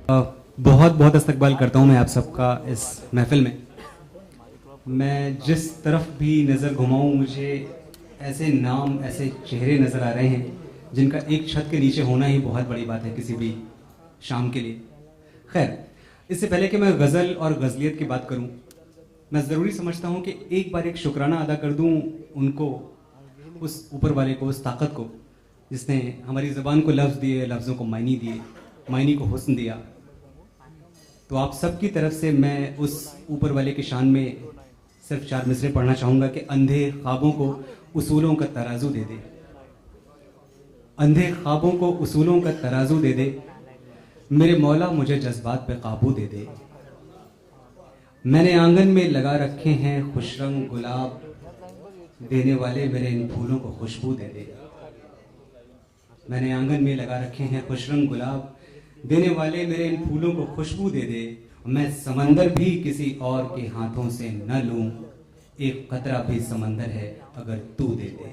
बहुत बहुत इस्तकबाल करता हूँ मैं आप सबका इस महफ़िल में। मैं जिस तरफ भी नज़र घुमाऊँ मुझे ऐसे नाम, ऐसे चेहरे नज़र आ रहे हैं जिनका एक छत के नीचे होना ही बहुत बड़ी बात है किसी भी शाम के लिए। खैर, इससे पहले कि मैं गज़ल और गज़लियत की बात करूँ, मैं ज़रूरी समझता हूँ कि एक बार एक शुक्राना अदा कर दूँ उनको, उस ऊपर वाले को, उस ताकत को जिसने हमारी ज़बान को लफ्ज़ दिए, लफ्ज़ों को मायने दिए, मायने को हुस्न दिया। तो आप सब की तरफ से मैं उस ऊपर वाले की शान में सिर्फ 4 मिसरे पढ़ना चाहूँगा कि अंधे ख्वाबों को उसूलों का तराजू दे दे, अंधे ख्वाबों को उसूलों का तराजू दे दे, मेरे मौला मुझे जज्बात पे काबू दे दे। मैंने आंगन में लगा रखे हैं खुशरंग गुलाब, देने वाले मेरे इन फूलों को खुशबू दे दे। मैंने आंगन में लगा रखे हैं खुशरंग गुलाब, देने वाले मेरे इन फूलों को खुशबू दे दे। मैं समंदर भी किसी और के हाथों से न लूं, एक कतरा भी समंदर है अगर तू दे दे।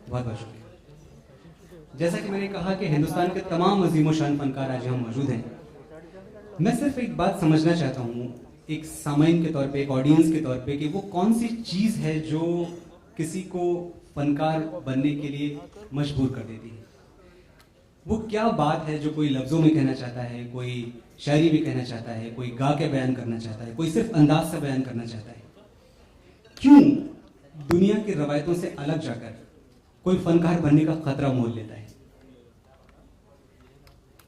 बहुत बहुत शुक्रिया। जैसा कि मैंने कहा कि हिंदुस्तान के तमाम अजीम शान फनकार आज यहाँ मौजूद हैं। मैं सिर्फ एक बात समझना चाहता हूँ एक सामाइन के तौर पे, एक ऑडियंस के तौर पे, कि वो कौन सी चीज़ है जो किसी को फनकार बनने के लिए मजबूर कर देती है। वो क्या बात है जो कोई लफ्ज़ों में कहना चाहता है, कोई शायरी में कहना चाहता है, कोई गा के बयान करना चाहता है, कोई सिर्फ अंदाज से बयान करना चाहता है। क्यों दुनिया की रवायतों से अलग जाकर कोई फनकार बनने का खतरा मोल लेता है?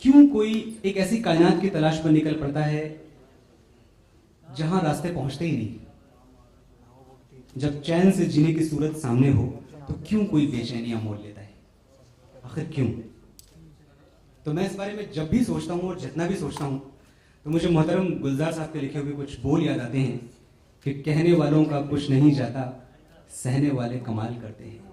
क्यों कोई एक ऐसी कायनात की तलाश पर निकल पड़ता है जहां रास्ते पहुंचते ही नहीं? जब चैन से जीने की सूरत सामने हो तो क्यों कोई बेचैनियां मोल लेता है? आखिर क्यों? तो मैं इस बारे में जब भी सोचता हूँ और जितना भी सोचता हूँ तो मुझे मोहतरम गुलजार साहब के लिखे हुए कुछ बोल याद आते हैं कि कहने वालों का कुछ नहीं जाता, सहने वाले कमाल करते हैं।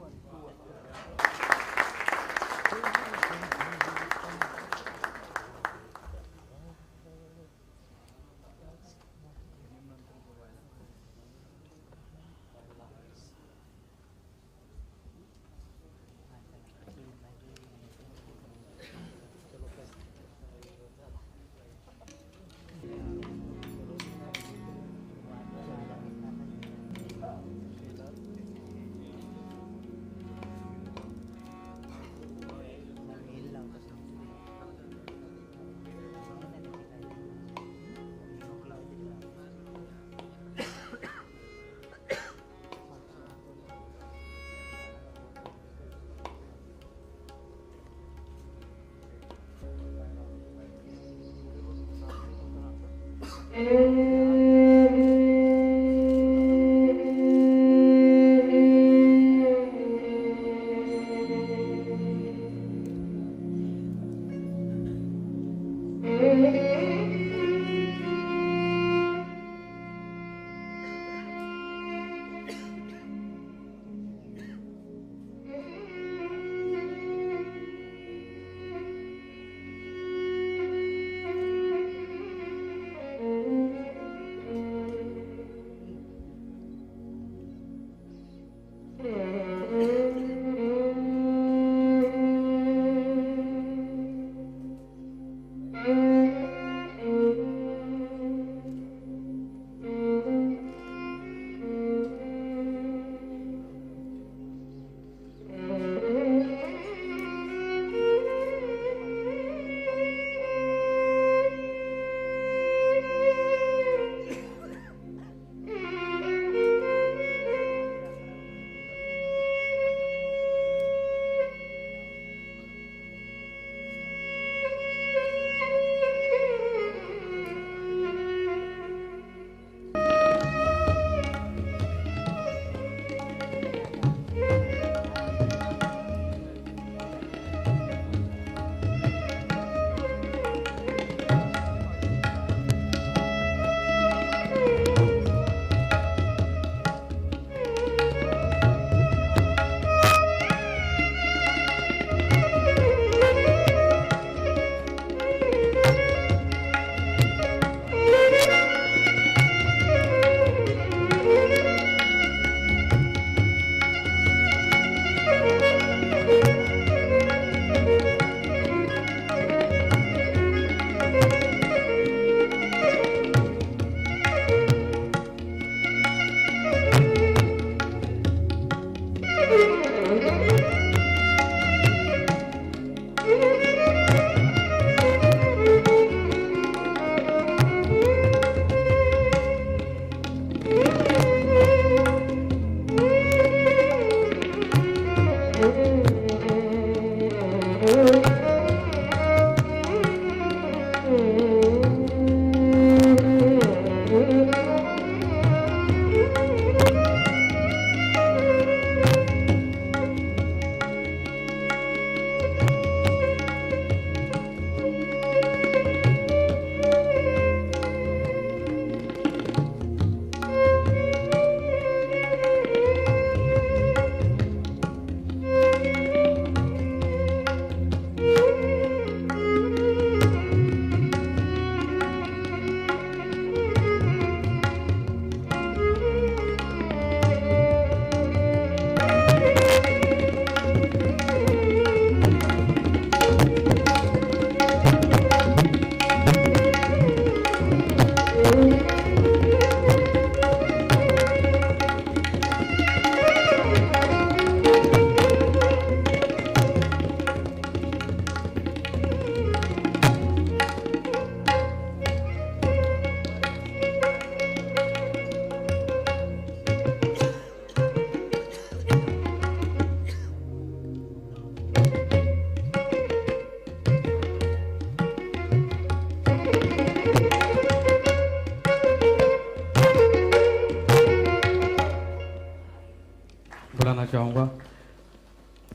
बुलाना चाहूँगा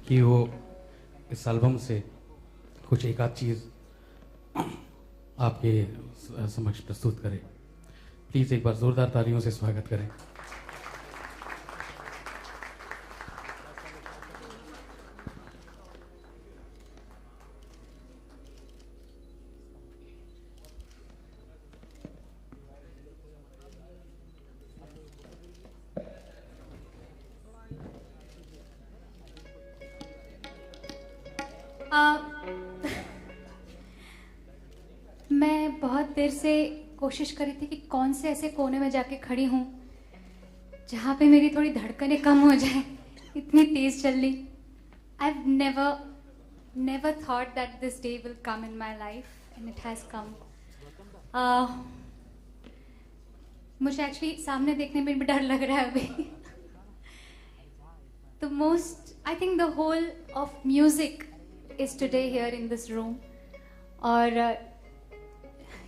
कि वो इस एल्बम से कुछ एक आध चीज़ आपके समक्ष प्रस्तुत करें। प्लीज़ एक बार ज़ोरदार तालियों से स्वागत करें। मैं बहुत देर से कोशिश कर रही थी कि कौन से ऐसे कोने में जाके खड़ी हूँ जहाँ पे मेरी थोड़ी धड़कनें कम हो जाए, इतनी तेज चल रही। I've never thought that this day will come in my life and it has come. मुझे एक्चुअली सामने देखने में भी डर लग रहा है अभी। The most, I think the whole of music is today here in this room. और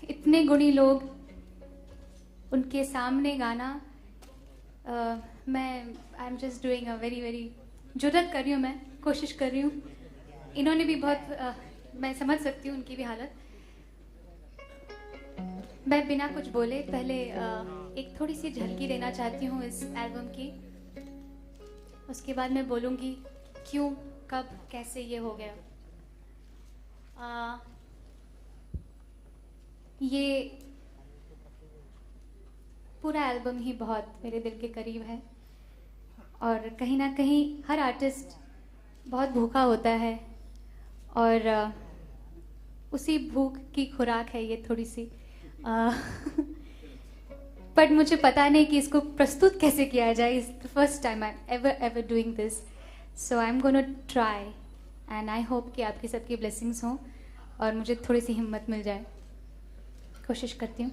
इतने गुणी लोग, उनके सामने गाना, मैं I am just doing a very जुर्रत कर रही हूँ, मैं कोशिश कर रही हूँ। इन्होंने भी बहुत मैं समझ सकती हूँ उनकी भी हालत। मैं बिना कुछ बोले पहले एक थोड़ी सी झलकी देना चाहती हूँ इस एल्बम की। उसके बाद मैं बोलूँगी क्यों, कब, कैसे ये हो गया। ये पूरा एल्बम ही बहुत मेरे दिल के करीब है और कहीं ना कहीं हर आर्टिस्ट बहुत भूखा होता है और उसी भूख की खुराक है ये थोड़ी सी। बट मुझे पता नहीं कि इसको प्रस्तुत कैसे किया जाए। It's the first time I ever doing this, so I am gonna try and I hope कि आपकी सबकी ब्लेसिंग्स हों और मुझे थोड़ी सी हिम्मत मिल जाए। कोशिश करती हूँ।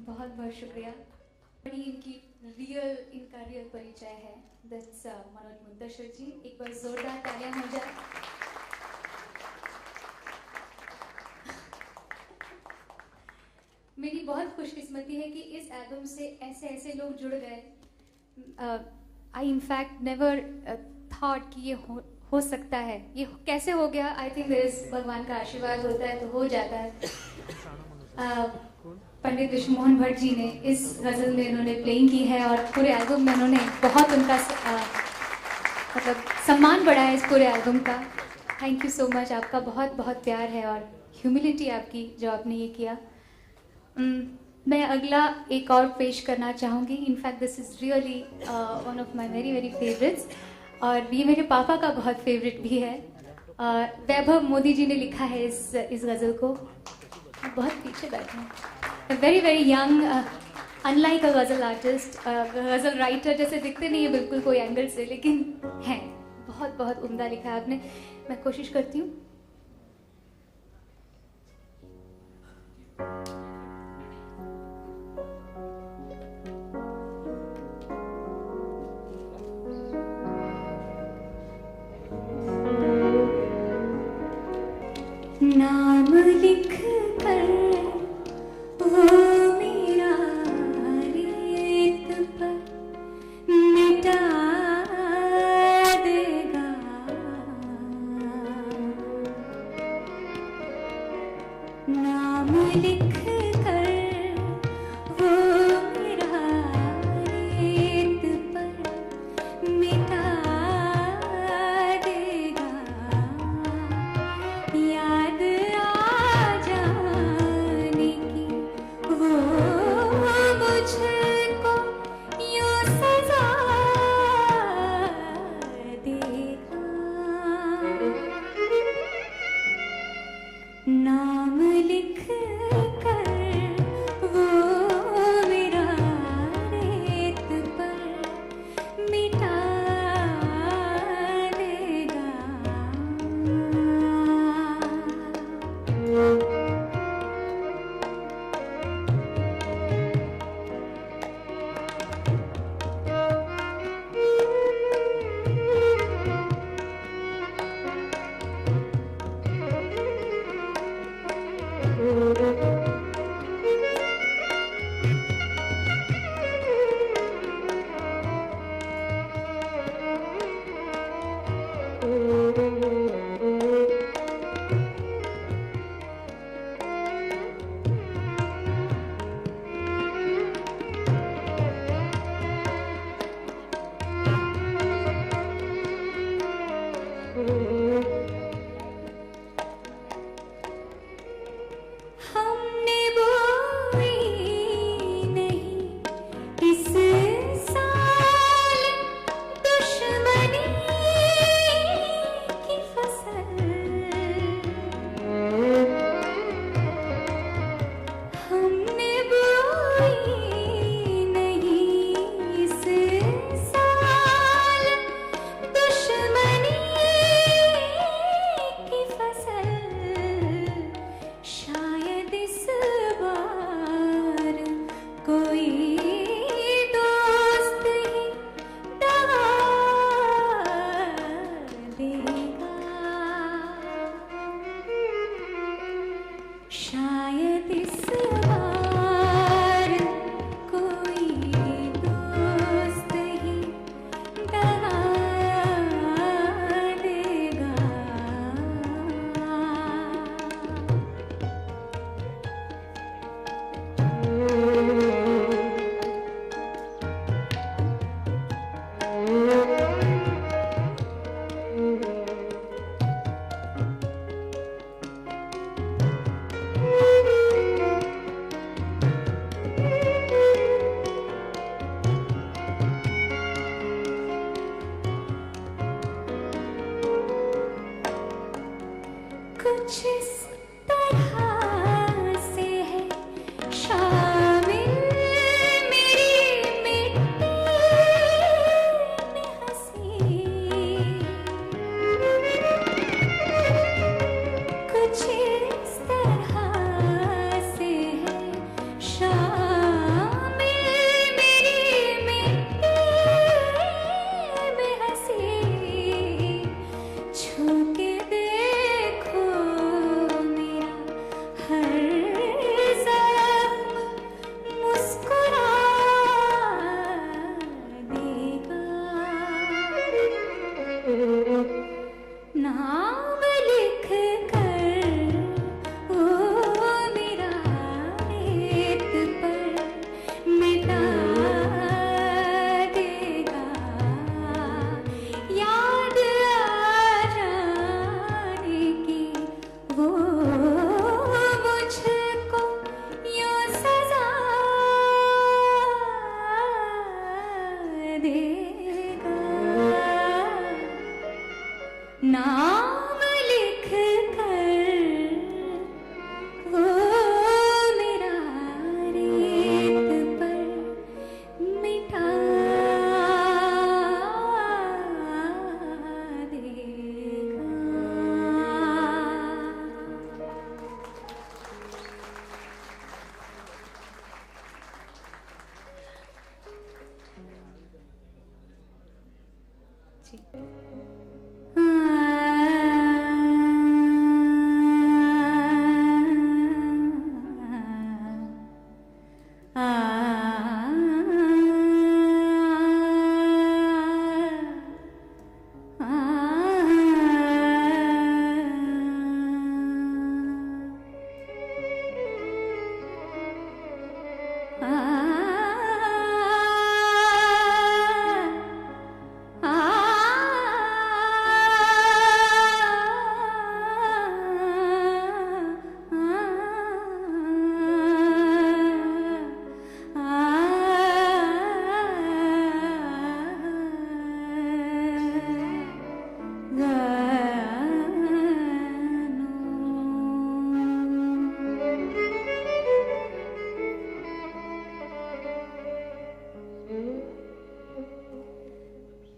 बहुत बहुत शुक्रिया। बड़ी इनका रियल परिचय है। दैट्स मनोज मुंतशिर जी। एक बार जोरदार तालियां हो जाए। मेरी बहुत खुशकिस्मती है कि इस एल्बम से ऐसे ऐसे लोग जुड़ गए। आई इनफैक्ट नेवर थॉट कि ये हो सकता है। ये कैसे हो गया? आई थिंक भगवान का आशीर्वाद होता है तो हो जाता है। पंडित विष्णुमोहन भट्ट जी ने इस गज़ल में इन्होंने प्लेइंग की है और पूरे एल्बम में उन्होंने बहुत उनका मतलब सम्मान बढ़ाया इस पूरे एल्बम का। Thank you so much. आपका बहुत बहुत प्यार है और ह्यूमिलिटी आपकी जो आपने ये किया। मैं अगला एक और पेश करना चाहूँगी। In fact this is really one of my very very favourites और ये मेरे पापा का बहुत फेवरेट भी है। वैभव मोदी जी ने लिखा है इस गज़ल को। बहुत पीछे बैठे हैं। Very very young, unlike a ghazal artist, ghazal writer जैसे दिखते नहीं है बिल्कुल कोई एंगल से, लेकिन हैं। बहुत बहुत उम्दा लिखा है आपने। मैं कोशिश करती हूँ। नाम लिख कर वो मेरा रेत पर मिटा देगा। नाम लिख कर वो मेरा रेत पर मिटा देगा। याद आ कुछ इस तरह से है शामिल मेरी मिट्टी में हंसी, कुछ इस तरह से है शामिल मेरी मिट्टी में हंसी, छू के देखो मेरा हर जख्म मुस्कुरा देगा, नाम लिख कर ओ मेरा रेत पर मिटा देगा, याद आ जाने की वो मुझको यूं सजा देगा, नाम लिख कर वो मेरा रेत पर मिटा देगा। जी।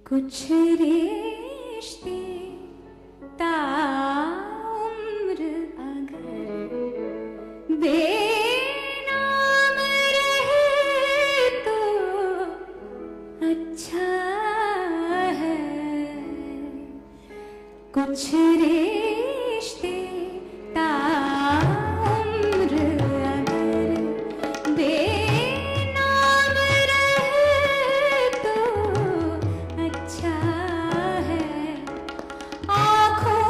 कुछ रिश्ते ताउम्र अगर बेनाम रहे तो अच्छा है, कुछ रिश्ते ताउम्र अगर बेनाम रहे तो अच्छा है, आँखों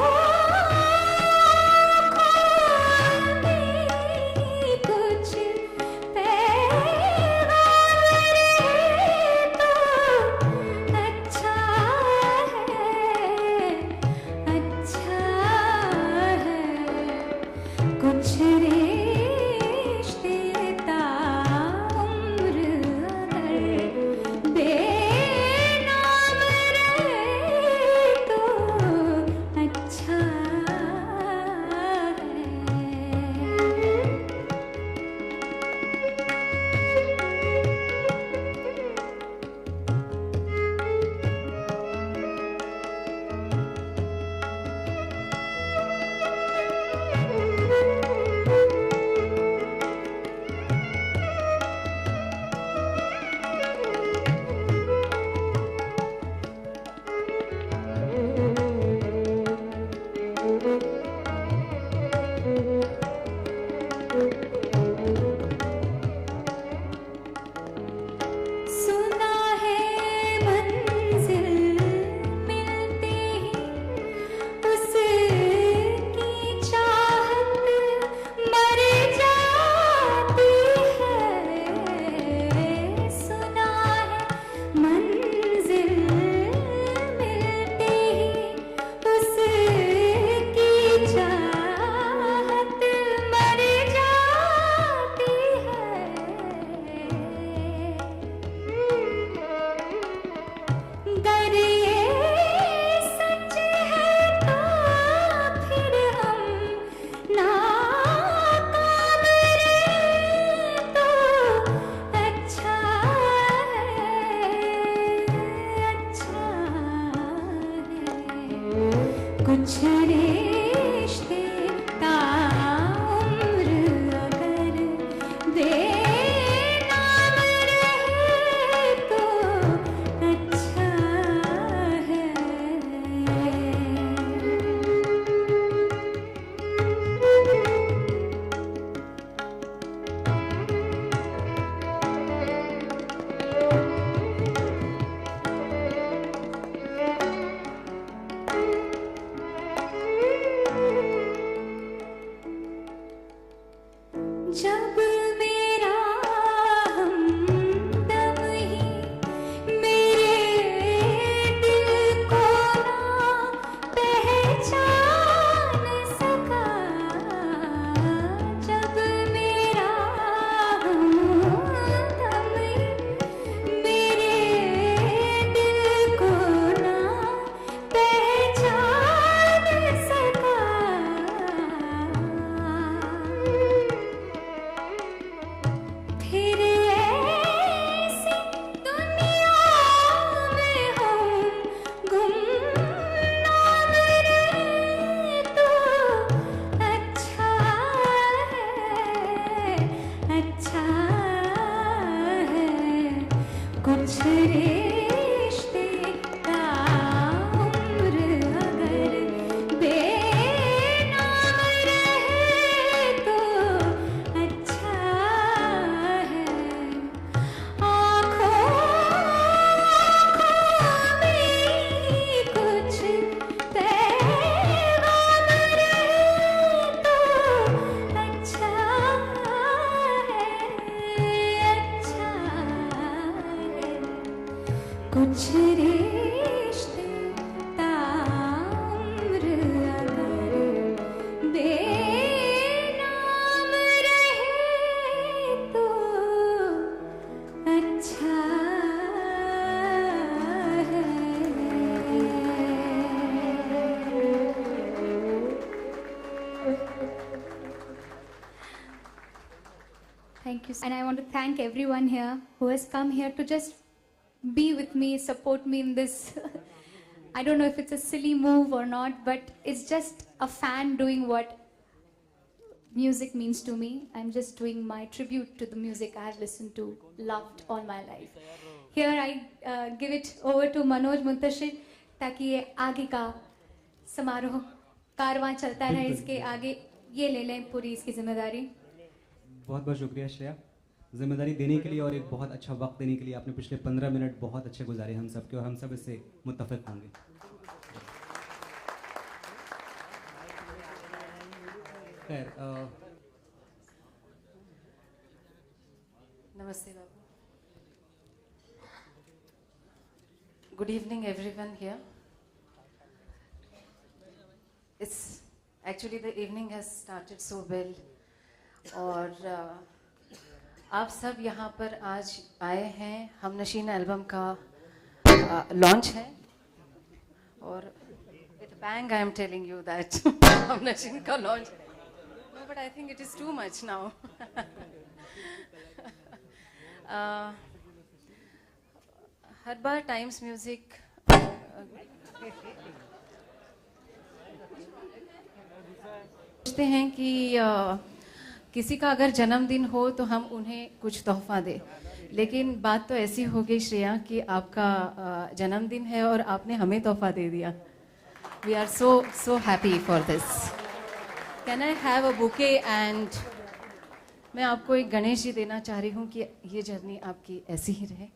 में कुछ पैगाम रहे तो अच्छा है, अच्छा कुछ रिश्ते ताउम्र अगर बेनाम रहे तो अच्छा है। जब मेरा हमदम ही मेरे दिल को ना पहचान सका, जब मेरा हमदम ही मेरे दिल को ना पहचान सका, फिर ऐसी दुनिया में हम गुमनाम रहे तो अच्छा है। कुछ रिश्ते ताउम्र अगर बेनाम रहे तो अच्छा है। आँखों में कुछ पैगाम रहे तो अच्छा है। कुछ रिश्ते ताउम्र अगर बेनाम रहे तो अच्छा है। Thank you. And I want to thank everyone here who has come here to just be with me, support me in this. I don't know if it's a silly move or not, but it's just a fan doing what music means to me. I'm just doing my tribute to the music I have listened to, loved all my life. Here I give it over to Manoj Muntashir ताकि ये आगे का समारोह कारवां चलता रहे, इसके आगे ये ले लें पूरी इसकी जिम्मेदारी। बहुत बहुत शुक्रिया श्रेया, जिम्मेदारी देने के लिए और एक बहुत अच्छा वक्त देने के लिए। आपने पिछले 15 मिनट बहुत अच्छे गुजारे हम सब के, और हम सब इससे मुत्तफिक होंगे। खैर, नमस्ते बाबू। Good evening everyone here. It's actually the evening has started so well. और आप सब यहाँ पर आज आए हैं, हम नशीन एल्बम का लॉन्च है और with bang I am telling you that हम नशीन का launch. No, but I think it is too much now. Her bar times music सोचते हैं कि किसी का अगर जन्मदिन हो तो हम उन्हें कुछ तोहफा दें, लेकिन बात तो ऐसी हो गई श्रेया कि आपका जन्मदिन है और आपने हमें तोहफा दे दिया। We are so happy for this. Can I have a bouquet? And मैं आपको एक गणेश जी देना चाह रही हूँ कि ये जर्नी आपकी ऐसी ही रहे।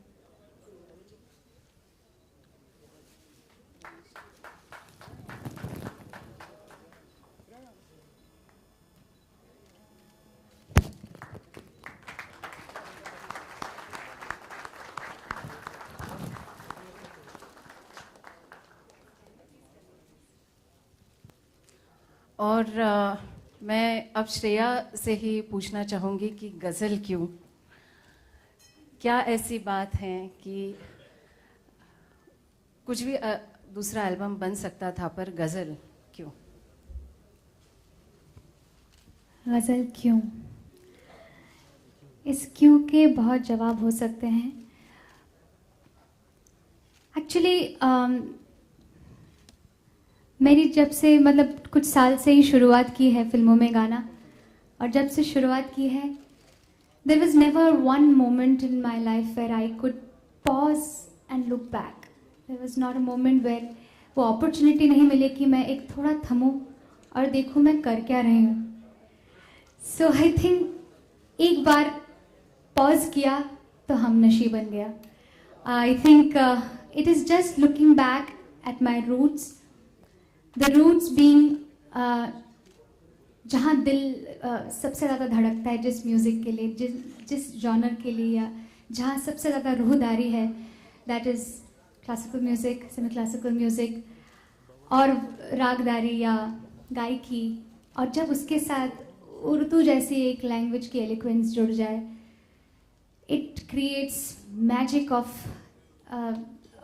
और मैं अब श्रेया से ही पूछना चाहूँगी कि गज़ल क्यों? क्या ऐसी बात है कि कुछ भी दूसरा एल्बम बन सकता था, पर गज़ल क्यों? गज़ल क्यों? इस क्यों के बहुत जवाब हो सकते हैं। एक्चुअली मेरी जब से मतलब कुछ साल से ही शुरुआत की है फिल्मों में गाना, और जब से शुरुआत की है there was never one moment in my life where I could pause and look back. There was not a moment where वो opportunity नहीं मिले कि मैं एक थोड़ा थमूं और देखूं मैं कर क्या रही हूँ. So I think एक बार pause किया तो हम नशी बन गया. I think it is just looking back at my roots. The roots being जहाँ दिल सबसे ज़्यादा धड़कता है जिस म्यूज़िक के लिए, जिस जॉनर के लिए, या जहाँ सबसे ज़्यादा रूहदारी है, that is classical music, semi classical music और रागदारी या गायकी. और जब उसके साथ उर्दू जैसी एक लैंग्वेज की एलिक्वेंस जुड़ जाए, it creates magic of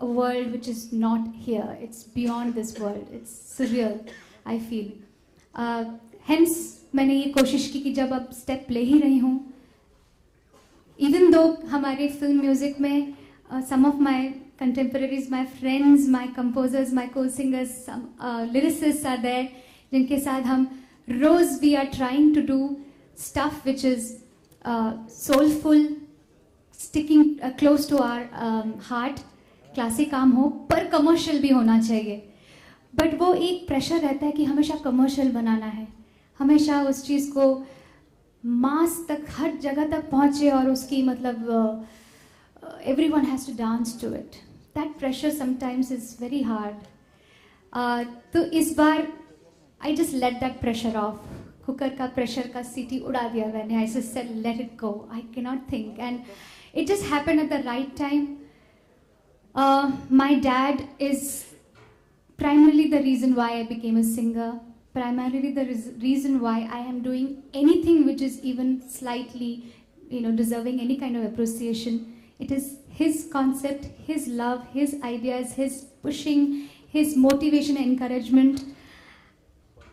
a world which is not here. It's beyond this world. It's surreal, I feel. Hence, मैंने ये कोशिश की कि जब अब स्टेप ले ही रही हूँ, even though हमारे फिल्म म्यूजिक में some of my contemporaries, my friends, my composers, my co-singers, some lyricists are there, जिनके साथ हम रोज we are trying to do stuff which is soulful, sticking close to our heart. Classic काम हो पर commercial भी होना चाहिए, बट वो एक प्रेशर रहता है कि हमेशा कमर्शियल बनाना है, हमेशा उस चीज़ को मास तक, हर जगह तक पहुँचे और उसकी मतलब everyone has to dance to it. That pressure sometimes is very hard. तो इस बार I just let that pressure off. Cooker का प्रेशर का सीटी उड़ा दिया मैंने. I just said let it go. I cannot think, and it just happened at the right time. My dad is primarily the reason why I became a singer, primarily the reason why I am doing anything which is even slightly, deserving any kind of appreciation. It is his concept, his love, his ideas, his pushing, his motivation and encouragement,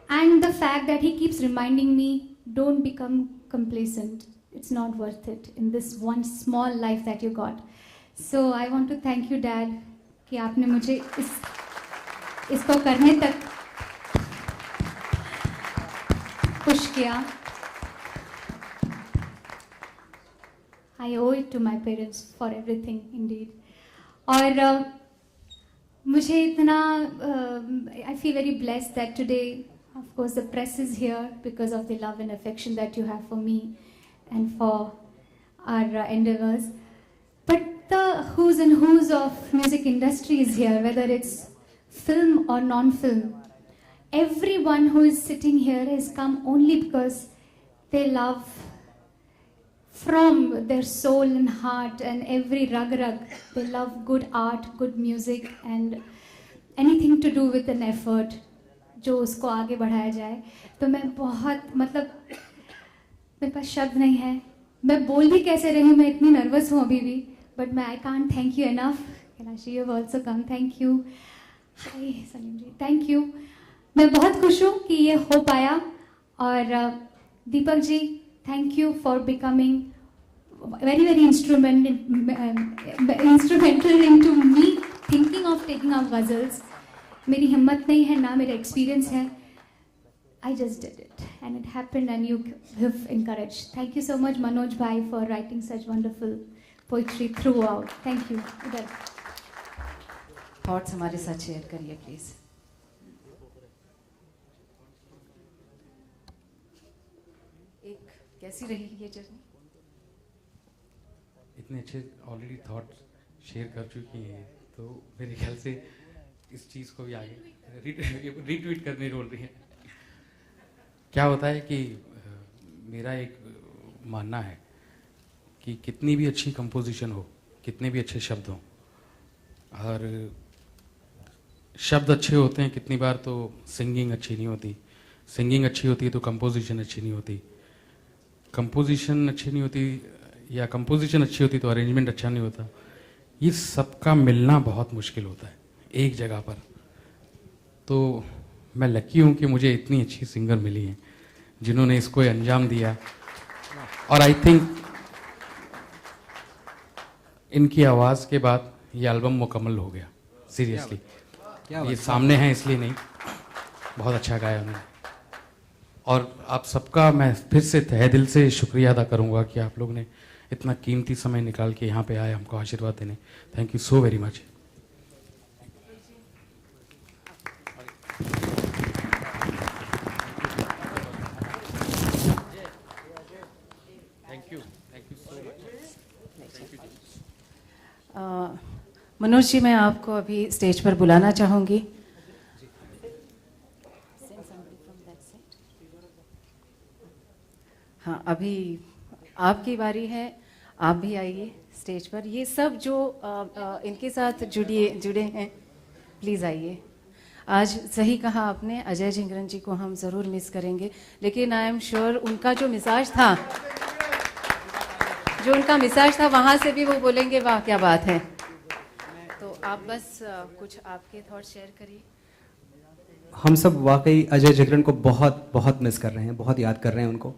and the fact that he keeps reminding me, don't become complacent. It's not worth it in this one small life that you got. So I want to thank you, Dad, कि आपने मुझे इसको करने तक push किया. I owe it to my parents for everything, indeed. और मुझे इतना I feel very blessed that today, of course, the press is here because of the love and affection that you have for me and for our endeavors. But the who's and who's of music industry is here, whether it's film or non-film. Everyone who is sitting here has come only because they love from their soul and heart and every rag. They love good art, good music and anything to do with an effort जो उसको आगे बढ़ाया जाए. तो मैं बहुत मेरे पास शब्द नहीं है, मैं बोल भी कैसे रही हूँ, मैं इतनी नर्वस हूँ अभी भी. But I can't thank you enough. Kailashi, you have also come. Thank you. Hi, Salim ji. Thank you. मैं बहुत खुश हूँ कि ये हो पाया. और Deepak ji, thank you for becoming very instrumental into me thinking of taking up ghazals. मेरी हिम्मत नहीं है ना मेरा एक्सपीरियंस है. I just did it and it happened and you have encouraged. Thank you so much, Manoj bhai, for writing such wonderful poetry throughout. Thank you. Thoughts हमारे साथ share करिए प्लीज. एक कैसी रही ये जर्नी? इतने अच्छे ऑलरेडी थॉट्स शेयर कर चुकी हैं, तो मेरे ख्याल से इस चीज़ को भी आगे रीट्वीट करने बोल रही हैं. क्या होता है कि मेरा एक मानना है कि कितनी भी अच्छी कंपोजिशन हो, कितने भी अच्छे शब्द हों, और शब्द अच्छे होते हैं कितनी बार तो सिंगिंग अच्छी नहीं होती, सिंगिंग अच्छी होती है तो कंपोजिशन अच्छी नहीं होती, कंपोजिशन अच्छी नहीं होती या कंपोजिशन अच्छी होती तो अरेंजमेंट अच्छा नहीं होता. ये सबका मिलना बहुत मुश्किल होता है एक जगह पर. तो मैं लकी हूँ कि मुझे इतनी अच्छी सिंगर मिली हैं जिन्होंने इसको अंजाम दिया. और आई थिंक इनकी आवाज़ के बाद ये एल्बम मुकम्मल हो गया. सीरियसली ये सामने है इसलिए नहीं. बहुत अच्छा गाया उन्होंने। और आप सबका मैं फिर से तहे दिल से शुक्रिया अदा करूंगा कि आप लोग ने इतना कीमती समय निकाल के यहाँ पे आए हमको आशीर्वाद देने। Thank you so very much. Manoj ji, मैं आपको अभी स्टेज पर बुलाना चाहूँगी। हाँ, अभी आपकी बारी है, आप भी आइए स्टेज पर। ये सब जो इनके साथ जुड़े हैं, प्लीज़ आइए। आज सही कहा आपने, अजय झिंगरन जी को हम ज़रूर मिस करेंगे, लेकिन आई एम श्योर उनका जो मिजाज था वहाँ से भी वो बोलेंगे वाह क्या बात है। तो आप बस कुछ आपके थॉट शेयर करिए। हम सब वाकई अजय झिंगरन को बहुत बहुत मिस कर रहे हैं, बहुत याद कर रहे हैं उनको।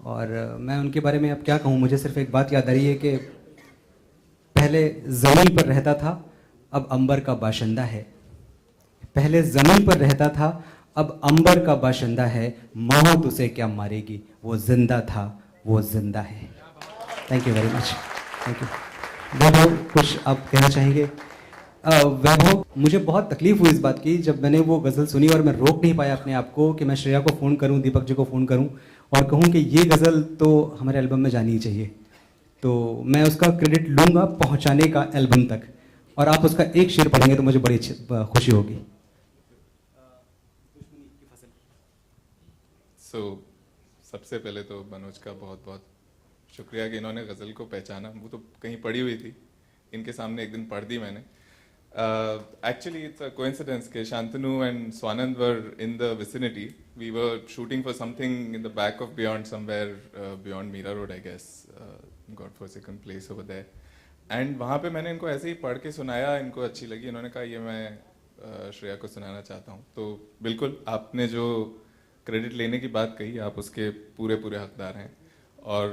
और मैं उनके बारे में अब क्या कहूँ, मुझे सिर्फ एक बात याद आ रही है कि पहले ज़मीन पर रहता था, अब अंबर का बाशिंदा है। पहले ज़मीन पर रहता था, अब अंबर का बाशिंदा है। मौत उसे क्या मारेगी, वो जिंदा था, वो जिंदा है। Thank you very much. Thank you. Vaibhav, कुछ आप कहना चाहेंगे? वैभव, मुझे बहुत तकलीफ हुई इस बात की जब मैंने वो गज़ल सुनी और मैं रोक नहीं पाया अपने आप को कि मैं श्रेया को फ़ोन करूं, दीपक जी को फ़ोन करूं और कहूं कि ये गज़ल तो हमारे एल्बम में जानी ही चाहिए। तो मैं उसका क्रेडिट लूँगा पहुंचाने का एल्बम तक, और आप उसका एक शेर पढ़ेंगे तो मुझे बड़ी खुशी होगी। सबसे पहले तो मनोज का बहुत बहुत शुक्रिया कि इन्होंने गज़ल को पहचाना। वो तो कहीं पढ़ी हुई थी, इनके सामने एक दिन पढ़ दी मैंने। Actually, it's a coincidence that Shantanu and Swanand were in the vicinity. We were shooting for something in the back of Beyond, somewhere beyond Mira Road, I guess. God-forsaken place over there. And वहाँ पे मैंने इनको ऐसे ही पढ़ के सुनाया, इनको अच्छी लगी, इन्होंने कहा ये मैं श्रेया को सुनाना चाहता हूँ। तो बिल्कुल आपने जो क्रेडिट लेने की बात कही, आप उसके पूरे हकदार हैं। और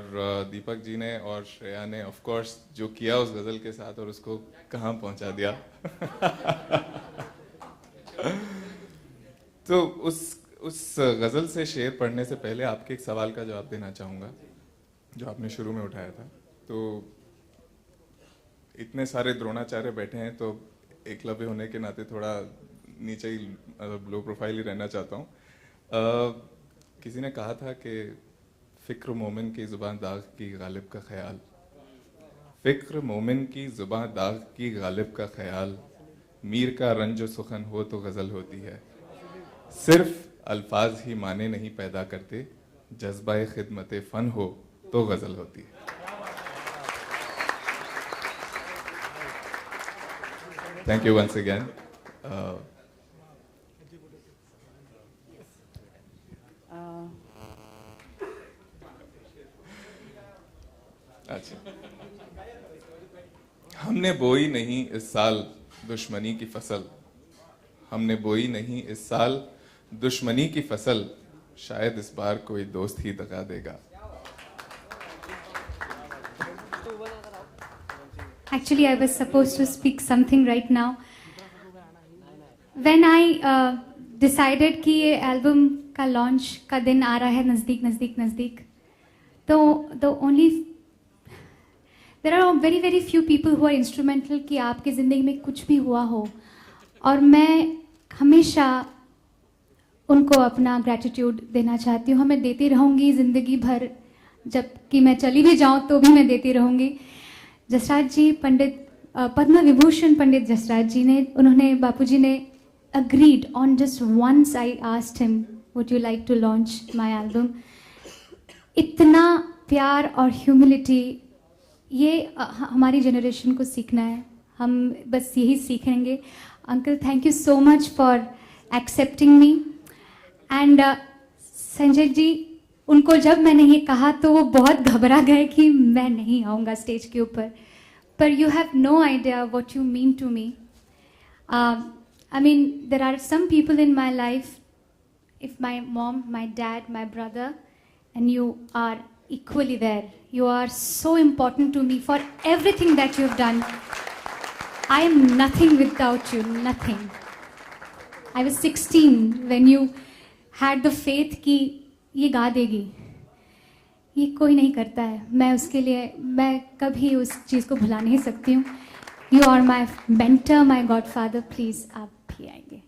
दीपक जी ने और श्रेया ने ऑफ कोर्स जो किया उस गज़ल के साथ, और उसको कहाँ पहुँचा दिया। तो उस गज़ल से शेर पढ़ने से पहले आपके एक सवाल का जवाब देना चाहूँगा जो आपने शुरू में उठाया था। तो इतने सारे द्रोणाचार्य बैठे हैं, तो एकलव्य होने के नाते थोड़ा नीचे ही लो प्रोफाइल ही रहना चाहता हूँ। किसी ने कहा था कि फ़िक्र मोमिन की ज़ुबान दाग की गालिब का ख्याल, फ़िक्र मोमिन की ज़ुबान दाग की गालिब का ख्याल, मीर का रंज सुखन हो तो गज़ल होती है। सिर्फ अल्फाज ही माने नहीं पैदा करते, जज्बा खिदमत फ़न हो तो गज़ल होती है। Thank you once again. अच्छा, हमने बोई नहीं इस साल दुश्मनी की फसल, हमने बोई नहीं इस साल दुश्मनी की फसल, शायद इस बार कोई दोस्त ही दगा देगा। Actually, I was supposed to speak something right now. When I decided कि ये एल्बम का लॉन्च का दिन आ रहा है नज़दीक, तो there are very few people who are instrumental कि आपकी ज़िंदगी में कुछ भी हुआ हो, और मैं हमेशा उनको अपना ग्रैटिट्यूड देना चाहती हूँ। हमें देती रहूँगी ज़िंदगी भर, जबकि मैं चली भी जाऊँ तो भी मैं देती रहूँगी। जसराज जी, पंडित पद्म विभूषण पंडित जसराज जी ने, उन्होंने, बापूजी ने agreed on just once I asked him, would you like to launch my album? इतना प्यार और ह्यूमिलिटी, ये हमारी जनरेशन को सीखना है, हम बस यही सीखेंगे। Uncle, thank you so much for accepting me. And Sanjay ji, उनको जब मैंने ये कहा तो वो बहुत घबरा गए कि मैं नहीं आऊँगा स्टेज के ऊपर, पर you have no idea what you mean to me. I mean, there are some people in my life, if my mom, my dad, my brother, and you are equally there. You are so important to me for everything that you've done. I am nothing without you, nothing. I was 16 when you had the faith कि ये गा देगी। ये कोई नहीं करता है, मैं उसके लिए मैं कभी उस चीज़ को भुला नहीं सकती हूँ। You are my mentor, my godfather, please आप भी आएंगे।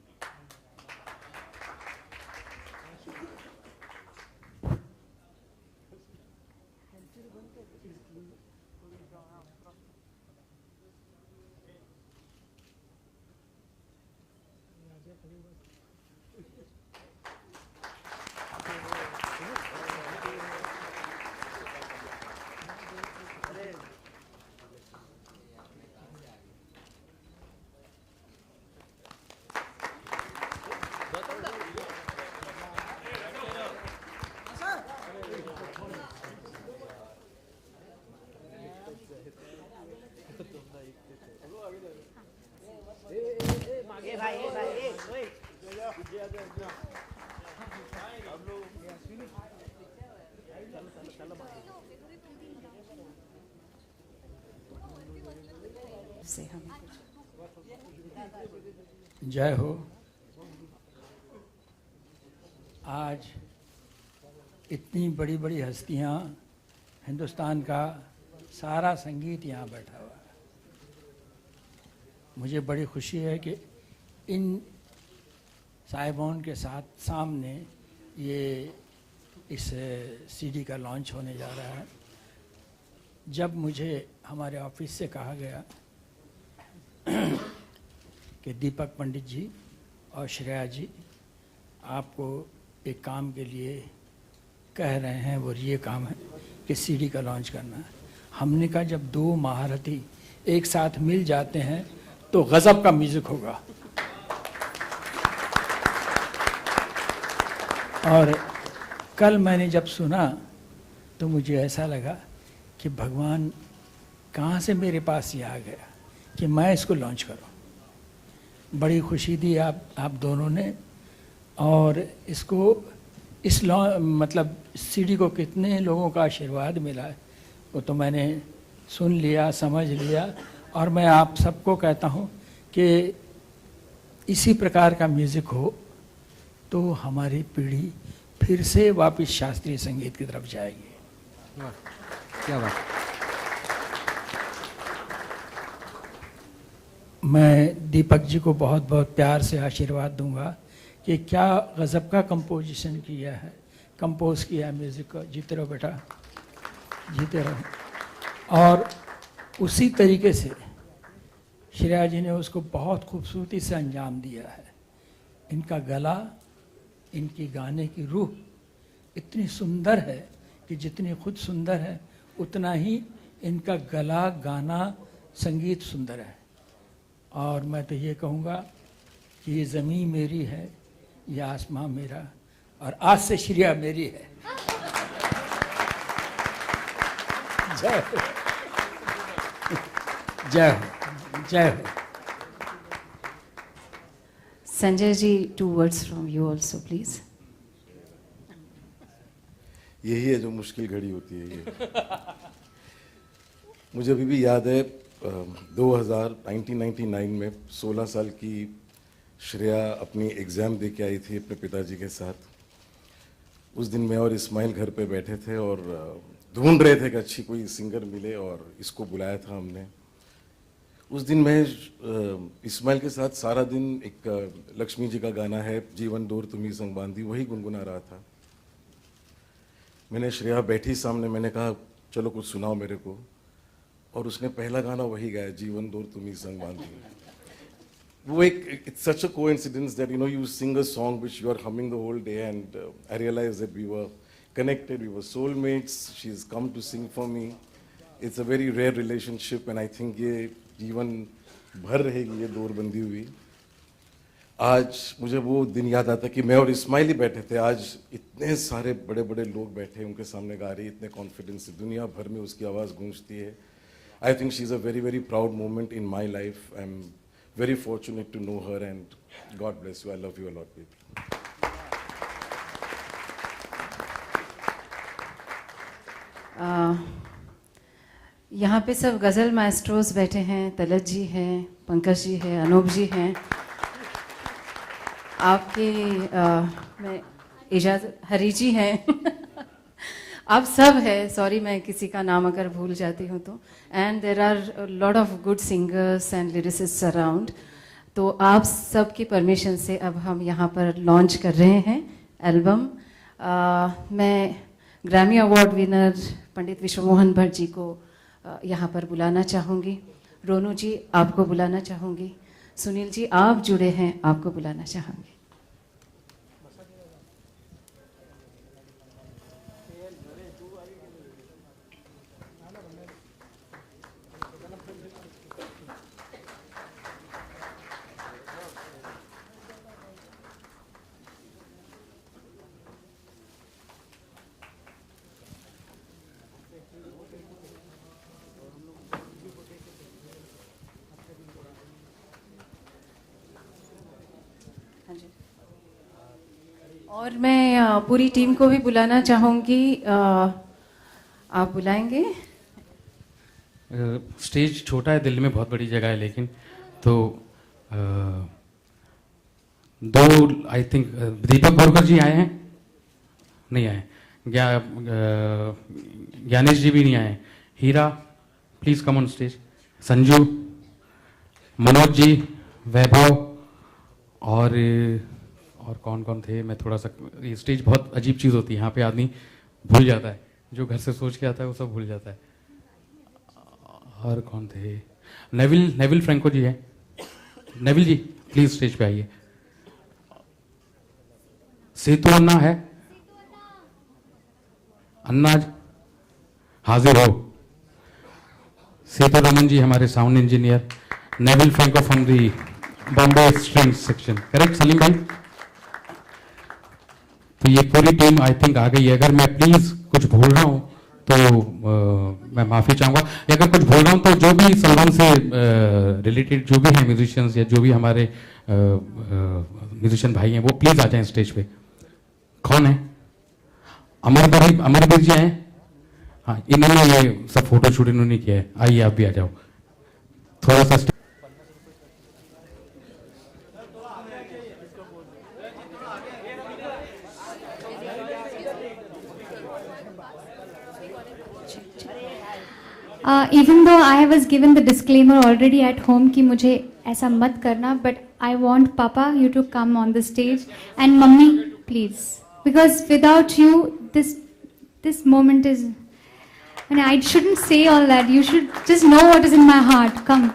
से हम जय हो। आज इतनी बड़ी बड़ी हस्तियां, हिंदुस्तान का सारा संगीत यहाँ बैठा हुआ है। मुझे बड़ी खुशी है कि इन साहिबान के साथ सामने ये इस सीडी का लॉन्च होने जा रहा है। जब मुझे हमारे ऑफिस से कहा गया कि दीपक पंडित जी और श्रेया जी आपको एक काम के लिए कह रहे हैं, और ये काम है कि सीडी का लॉन्च करना है। हमने कहा जब दो महारथी एक साथ मिल जाते हैं तो गजब का म्यूजिक होगा। और कल मैंने जब सुना तो मुझे ऐसा लगा कि भगवान कहाँ से मेरे पास ये आ गया कि मैं इसको लॉन्च करूं। बड़ी खुशी दी आप दोनों ने। और इसको मतलब सीडी को कितने लोगों का आशीर्वाद मिला है वो तो मैंने सुन लिया, समझ लिया। और मैं आप सबको कहता हूं कि इसी प्रकार का म्यूज़िक हो तो हमारी पीढ़ी फिर से वापस शास्त्रीय संगीत की तरफ जाएगी। वाह, क्या बात। मैं दीपक जी को बहुत बहुत प्यार से आशीर्वाद दूंगा कि क्या गज़ब का कंपोजिशन किया है, कंपोज किया है म्यूज़िक को। जीते रहो बेटा, जीते रहो। और उसी तरीके से श्रेया जी ने उसको बहुत खूबसूरती से अंजाम दिया है। इनका गला, इनकी गाने की रूह इतनी सुंदर है कि जितनी खुद सुंदर है उतना ही इनका गला, गाना, संगीत सुंदर है। और मैं तो ये कहूँगा कि ये ज़मीन मेरी है, ये आसमां मेरा, और आज से श्रेया मेरी है। जय हो, जय हो, जय हो। Sanjay ji, 2 words from you also, please. यही है जो मुश्किल घड़ी होती है ये। मुझे अभी भी याद है 1999 में 16 साल की श्रेया अपनी एग्ज़ाम दे के आई थी अपने पिताजी के साथ। उस दिन मैं और इस्माइल घर पे बैठे थे और ढूंढ रहे थे कि अच्छी कोई सिंगर मिले और इसको बुलाया था हमने। उस दिन मैं इस्माइल के साथ सारा दिन एक लक्ष्मी जी का गाना है, जीवन दूर तुम्ही संग बांधी, वही गुनगुना रहा था। मैंने श्रेया बैठी सामने, मैंने कहा चलो कुछ सुनाओ मेरे को, और उसने पहला गाना वही गाया, जीवन दूर तुम्ही संग बांधी। वो एक it's such a coincidence that you sing a song which you are humming the whole day, and I realized that we were connected, we were soulmates. She has come to sing for me. It's a very rare relationship, and I think ये जीवन भर रहेगी ये डोरबंदी हुई। आज मुझे वो दिन याद आता कि मैं और इस्माइल ही बैठे थे, आज इतने सारे बड़े बड़े लोग बैठे उनके सामने गा रही, इतने कॉन्फिडेंस से दुनिया भर में उसकी आवाज़ गूंजती है। I think she's a very, very proud moment in my life. I'm very fortunate to know her, and God bless you. I love you a lot, baby. यहाँ पे सब गज़ल मास्ट्रोस बैठे हैं, तलत जी हैं, पंकज जी हैं, अनूप जी हैं। आपके मैं इजाज़त हरी जी हैं आप सब है, सॉरी मैं किसी का नाम अगर भूल जाती हूँ तो, and there are lot of good singers and lyricists around. तो आप सब की परमिशन से अब हम यहाँ पर लॉन्च कर रहे हैं एल्बम। मैं ग्रैमी अवार्ड विनर पंडित विश्वमोहन भट्ट जी को यहाँ पर बुलाना चाहूँगी। रोनू जी आपको बुलाना चाहूँगी। सुनील जी आप जुड़े हैं, आपको बुलाना चाहूँगी। और मैं पूरी टीम को भी बुलाना चाहूँगी। आप बुलाएंगे? स्टेज छोटा है, दिल्ली में बहुत बड़ी जगह है, लेकिन तो दो आई थिंक दीपक बोरकर जी आए हैं, नहीं आए, ज्ञानेश जी भी नहीं आए। Heera please come on stage. Sanju, Manoj ji, Vaibhav और कौन कौन थे, मैं थोड़ा सा, ये स्टेज बहुत अजीब चीज़ होती है, यहाँ पे आदमी भूल जाता है, जो घर से सोच के आता है वो सब भूल जाता है। और कौन थे, नेविल फ्रैंको जी है। नेविल जी प्लीज स्टेज पे आइए। सेतु अन्ना है, अन्ना हाजिर हो। सेतु रमन जी हमारे sound engineer. Neville Franco from the Bombay string section, correct Salim भाई? तो ये पूरी टीम आई थिंक आ गई है। अगर मैं प्लीज कुछ भूल रहा हूँ तो मैं माफी चाहूंगा। अगर कुछ भूल रहा हूँ तो जो भी सलमान से रिलेटेड जो भी हैं म्यूजिशियंस या जो भी हमारे म्यूजिशियन भाई हैं वो प्लीज आ जाएं स्टेज पे। कौन है? अमरदीप जी हैं? हाँ, इन्होंने ये सब फोटो शूट इन्होंने किया है। आइए आप भी आ जाओ थोड़ा सा। Even though I was given the disclaimer already at home कि मुझे ऐसा मत करना, but I want Papa you to come on the stage and Mummy please, because without you this moment is, and I shouldn't say all that. You should just know what is in my heart. Come.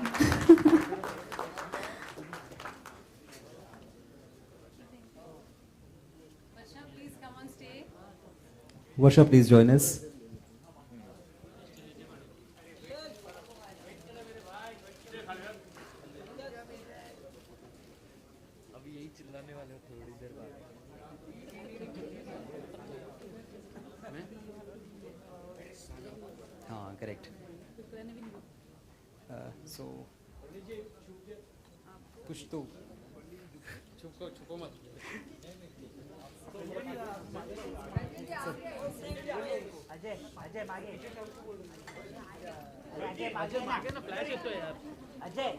Varsha, please join us. हाँ correct. सो कुछ तो छुपो मत। अजय मागे ना flash येतो यार। Ajay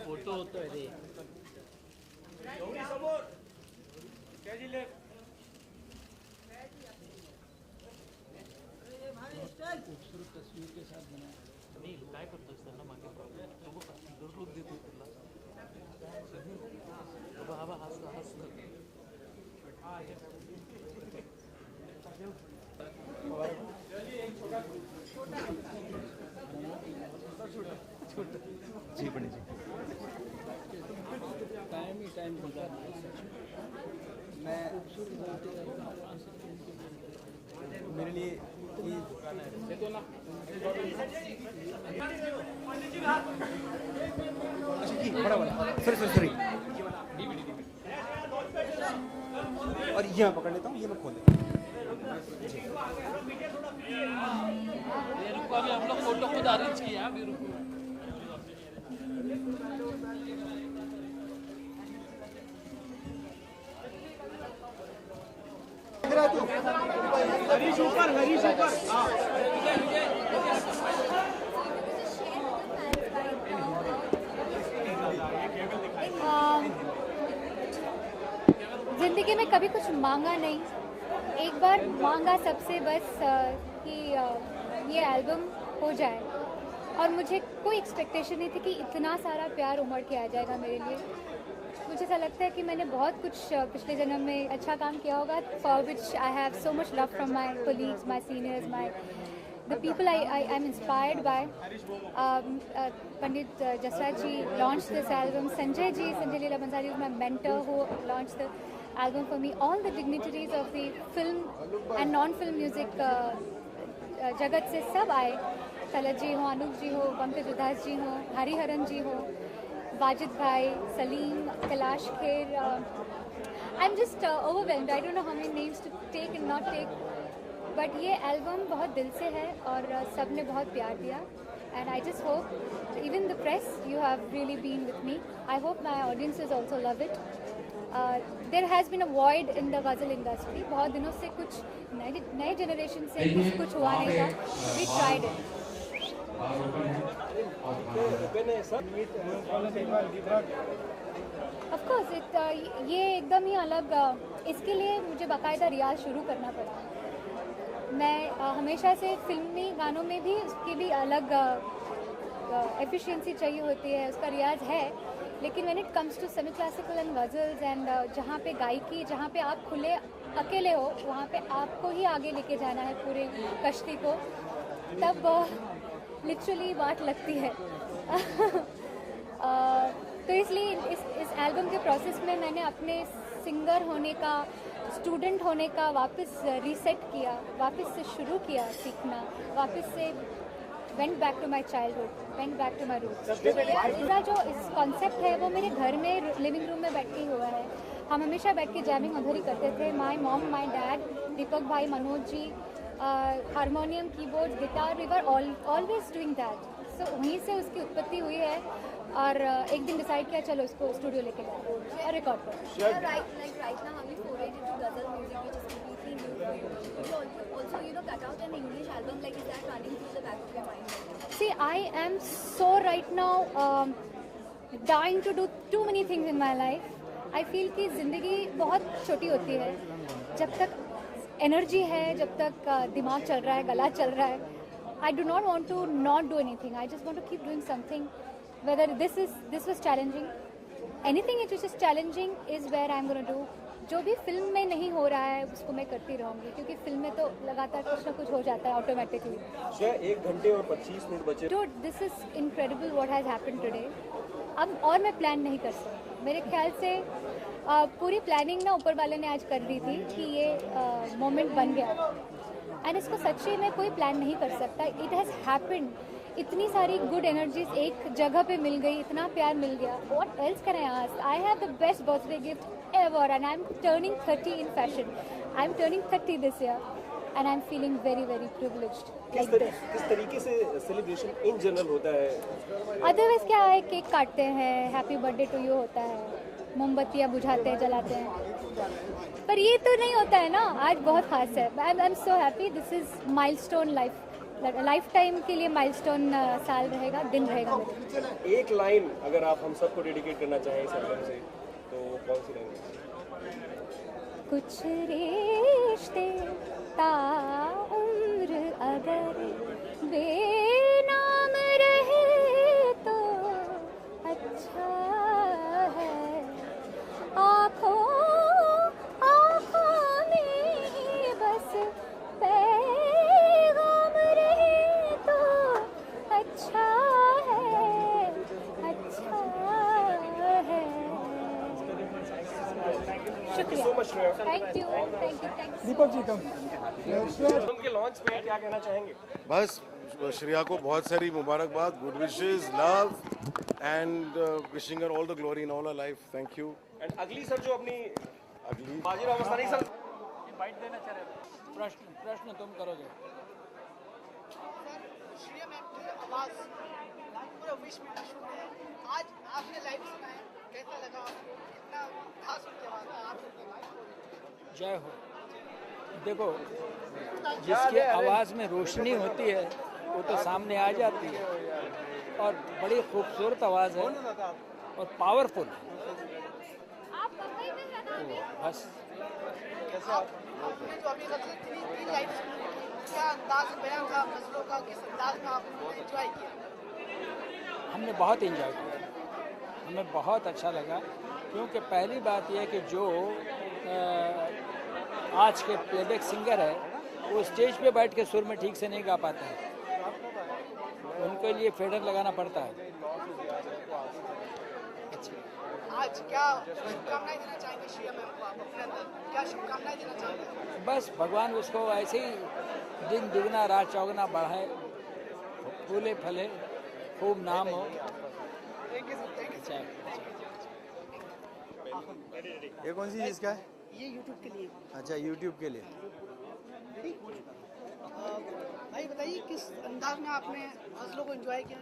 photo होतो है रे। खूबसूरत तस्वीर के साथ बनाया। नहीं काय करतोस त्यांना मागे प्रॉब्लेम तो फिगर लुक देतो तुला। बाबा हवा हस जी पंडित जी। टाइम ही टाइम गुजर मैं मेरे लिए सॉरी और ये मैं पकड़ लेता हूँ, ये मैं खोल देता हूँ। ये रुको, अभी हम लोग फोटो खुद अरेंज किया है, अभी रुको। हरीश ऊपर, हरीश ऊपर। जिंदगी में कभी कुछ मांगा नहीं, एक बार मांगा सबसे बस कि ये एल्बम हो जाए, और मुझे कोई एक्सपेक्टेशन नहीं थी कि इतना सारा प्यार उमड़ के आ जाएगा मेरे लिए। मुझे ऐसा लगता है कि मैंने बहुत कुछ पिछले जन्म में अच्छा काम किया होगा, for which I have so much love from my colleagues, my seniors, my the people I am inspired by. Pandit Jasraj ji launched this album. Sanjay Leela Bhansali was my mentor who launched the album for me. All the dignitaries of the film and non-film music jagat se sab aaye. Talat ji ho, Anup ji ho, Pankaj Udhas ji ho, Hariharan ji ho, Wajid bhai, Salim, Kailash Kher. I'm just overwhelmed. I don't know how many names to take and not take. But ये album बहुत दिल से है और सब ने बहुत प्यार दिया, and I just hope even the press you have really been with me. I hope my audiences also love it. There has been a void in the ghazal industry. बहुत दिनों से कुछ नए जनरेशन से कुछ हुआ नहीं था. We tried it. Of course ये एकदम ही अलग, इसके लिए मुझे बाकायदा रियाज शुरू करना पड़ा. मैं हमेशा से फिल्मी गानों में भी उसकी भी अलग एफिशिएंसी चाहिए होती है, उसका रियाज है. लेकिन when it comes to semi classical and ghazals and जहाँ पे गायकी, जहाँ पे आप खुले अकेले हो, वहाँ पे आपको ही आगे लेके जाना है पूरे कश्ती को, तब लिटरली बात लगती है. तो इसलिए इस एल्बम के प्रोसेस में मैंने अपने सिंगर होने का, स्टूडेंट होने का वापस रीसेट किया, वापस से शुरू किया सीखना, वापस से went back to my childhood, went back to my roots. इसका जो इस कॉन्सेप्ट है वो मेरे घर में लिविंग रूम में बैठ के हुआ है. हम हमेशा बैठ के जैमिंग उधर ही करते थे. My mom, my dad, Deepak भाई, Manoj ji, harmonium, keyboard, guitar, we were always doing that. So वहीं से उसकी उत्पत्ति हुई है और एक दिन डिसाइड किया चलो उसको स्टूडियो लेके जाओ और रिकॉर्ड करो. See, I am so right now dying to do too many things in my life. I feel कि ज़िंदगी बहुत छोटी होती है. जब तक एनर्जी है, जब तक दिमाग चल रहा है, गला चल रहा है, I do not want to not do anything. I just want to keep doing something. Whether this was challenging, anything which is challenging is where I'm going to do. जो भी फिल्म में नहीं हो रहा है उसको मैं करती रहूँगी, क्योंकि फिल्म में तो लगातार कुछ ना कुछ हो जाता है ऑटोमेटिकली. 1 घंटे और 25 मिनट बचे. Dude, this is incredible what has happened today. अब और मैं प्लान नहीं कर सकती. मेरे ख्याल से पूरी प्लानिंग ना ऊपर वाले ने आज कर दी थी कि ये मोमेंट बन गया, एंड इसको सच्ची में कोई प्लान नहीं कर सकता. It has happened. इतनी सारी गुड एनर्जीज एक जगह पे मिल गई, इतना प्यार मिल गया. What else can I ask? I have the best birthday gift ever, and I am turning 30 in fashion. I am turning 30 this year, and I am feeling very very privileged. किस तरीके से सेलिब्रेशन इन जनरल होता है? Otherwise क्या है, cake काटते हैं, happy birthday to you होता है, मोमबत्तियाँ बुझाते हैं, जलाते हैं, पर ये तो नहीं होता है ना. आज बहुत खास है. I am so happy. This is milestone life time के लिए माइलस्टोन साल रहेगा, दिन रहेगा. एक लाइन अगर आप हम सबको डेडिकेट करना चाहें इस एल्बम से, तो कौन सी रहेगी? कुछ रिश्ते ताउम्र अगर बेनाम रहे तो अच्छा है. आँखों में ही बस पैगाम रहे तो अच्छा है, अच्छा है. शुक्रिया. Thank you. दीपक जी कम लॉन्च पे क्या कहना चाहेंगे? बस श्रेया को बहुत सारी मुबारकबाद, good wishes, love and wishing her all the glory in all her life. Thank you. And अगली सर जो अपनी अगली बाजीराव मस्तानी सर बाइट देना चाह रहे हैं। प्रश्न तुम करोगे। श्रेया मैम की आवाज पूरा विश्व में मशहूर है। आज आपने लाइव सुना है, कैसा लगा आपको? कितना खास उनकी आवाज है आपको? जय हो। देखो, जिसकी आवाज़ में रोशनी होती है वो तो सामने आ जाती है, और बड़ी खूबसूरत आवाज़ है और पावरफुल। बस आपने जो अभी गजल तीन लाइव सुनी, क्या अंदाज बयां था गजलों का, किस अंदाज में आपने एंजॉय किया? हमने बहुत एंजॉय किया, हमें बहुत अच्छा लगा, क्योंकि पहली बात यह है कि जो आज के प्लेबैक सिंगर है वो स्टेज पे बैठ के सुर में ठीक से नहीं गा पाते हैं, उनके लिए फेडर लगाना पड़ता है। आज क्या शुभकामनाएं देना चाहेंगे श्रेया मैम को? आप अपने अंदर क्या शुभकामनाएं देना चाहेंगे? बस भगवान उसको ऐसे ही दिन दुगना रात चौगुना बढ़ाए, फूले फले, खूब नाम हो। Thank you sir, thank you. ये कौन सी चीज़ का है? ये यूट्यूब के लिए। अच्छा, यूट्यूब के लिए। भाई बताइए किस अंदाज में आपने गजलों को एंजॉय किया?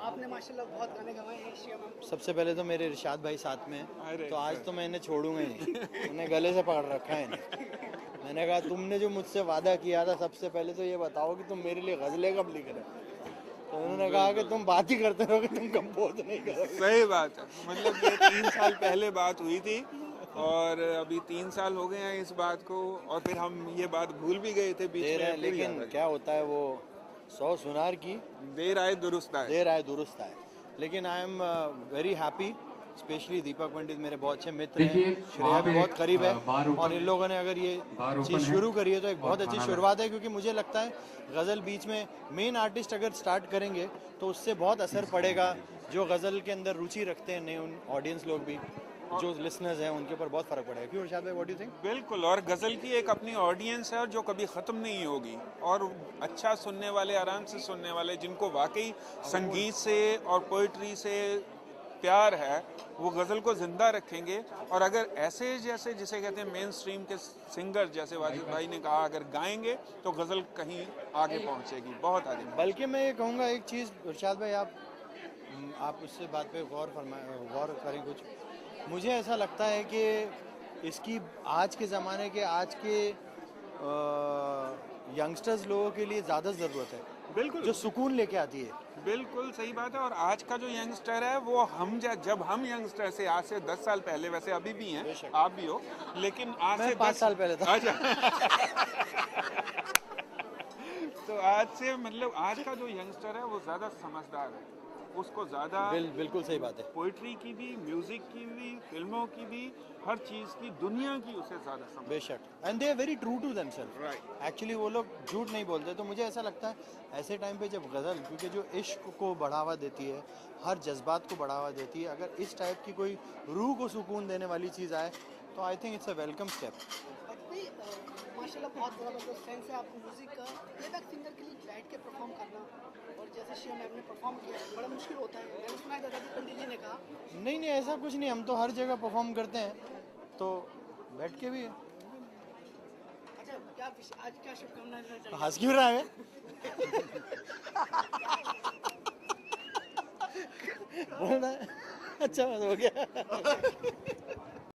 आपने माशाल्लाह बहुत गाने गवाए हैं श्रेया मैम। सबसे पहले तो मेरे इरशाद भाई साथ में हैं, तो आज तो मैं इन्हें छोड़ूंगा ही नहीं, उन्हें गले से पकड़ रखा है इन्हें। मैंने कहा तुमने जो मुझसे वादा किया था, सबसे पहले तो ये बताओ कि तुम मेरे लिए गजलें कब लिख रहे हो? तो उन्होंने कहा कि तुम बात ही करते रहो कि तुम कंपोज नहीं करो। सही बात है, मतलब ये 3 साल पहले बात हुई थी और अभी 3 साल हो गए हैं इस बात को, और फिर हम ये बात भूल भी गए थे बीच में। लेकिन क्या होता है, वो 100 सुनार की देर आए दुरुस्त आए, देर आए दुरुस्त आए। लेकिन I am very happy, specially Deepak Pandit मेरे बहुत अच्छे मित्र हैं, श्रेया भी बहुत करीब है, और इन लोगों ने अगर ये चीज़ शुरू करी है तो एक बहुत अच्छी शुरुआत है, क्योंकि मुझे लगता है गज़ल बीच में मेन आर्टिस्ट अगर स्टार्ट करेंगे तो उससे बहुत असर पड़ेगा, जो गज़ल के अंदर रुचि रखते हैं, नए उन ऑडियंस लोग भी, जो लिसनर्स हैं, उनके ऊपर बहुत फर्क पड़ेगा। क्यों इरशाद भाई, व्हाट डू यू थिंक? बिल्कुल, और गज़ल की एक अपनी ऑडियंस है और जो कभी ख़त्म नहीं होगी, और अच्छा सुनने वाले, आराम से सुनने वाले, जिनको वाकई संगीत से और पोइट्री से प्यार है, वो गज़ल को ज़िंदा रखेंगे। और अगर ऐसे जैसे जिसे कहते हैं मेन स्ट्रीम के सिंगर, जैसे वाजिद भाई ने कहा, अगर गाएंगे तो गज़ल कहीं आगे पहुंचेगी, बहुत आगे। बल्कि मैं ये कहूँगा एक चीज़, इरशाद भाई आप उससे बात पे गौर करें कुछ। मुझे ऐसा लगता है कि इसकी आज के ज़माने के, आज के यंगस्टर्स लोगों के लिए ज़्यादा ज़रूरत है, बिल्कुल, जो सुकून लेके आती है। बिल्कुल सही बात है। और आज का जो यंगस्टर है वो हम जब हम यंगस्टर से आज से 10 साल पहले, वैसे अभी भी हैं, आप भी हो, लेकिन आज से 5 साल पहले था। अच्छा तो आज से मतलब आज का जो यंगस्टर है वो ज़्यादा समझदार है, उसको ज़्यादा बिल्कुल सही बात है, पोइट्री की भी, म्यूजिक की भी, फिल्मों की भी, हर चीज़ की, दुनिया की उसे ज़्यादा समझ। बेशक, and they are very true to themselves. Right, actually वो लोग झूठ नहीं बोलते। तो मुझे ऐसा लगता है ऐसे टाइम पे जब गज़ल, क्योंकि जो इश्क को बढ़ावा देती है, हर जज्बात को बढ़ावा देती है, अगर इस टाइप की कोई रूह को सुकून देने वाली चीज़ आए तो I think it's a welcome step. माशाल्लाह बहुत बड़ा सेंस है आपको म्यूजिक का। प्लेबैक सिंगर के लिए बैठ के परफॉर्म करना, और जैसे श्रेया मैम ने परफॉर्म किया, बड़ा मुश्किल होता है। मैंने सुना है दादा पंडित जी ने कहा। नहीं, ऐसा कुछ नहीं, हम तो हर जगह परफॉर्म करते हैं, तो बैठ के भी। अच्छा, क्या आज क्या शुभकामनाएं देना चाहेंगे? हंस क्यों रहा है? बोल रहा है, अच्छा हो गया।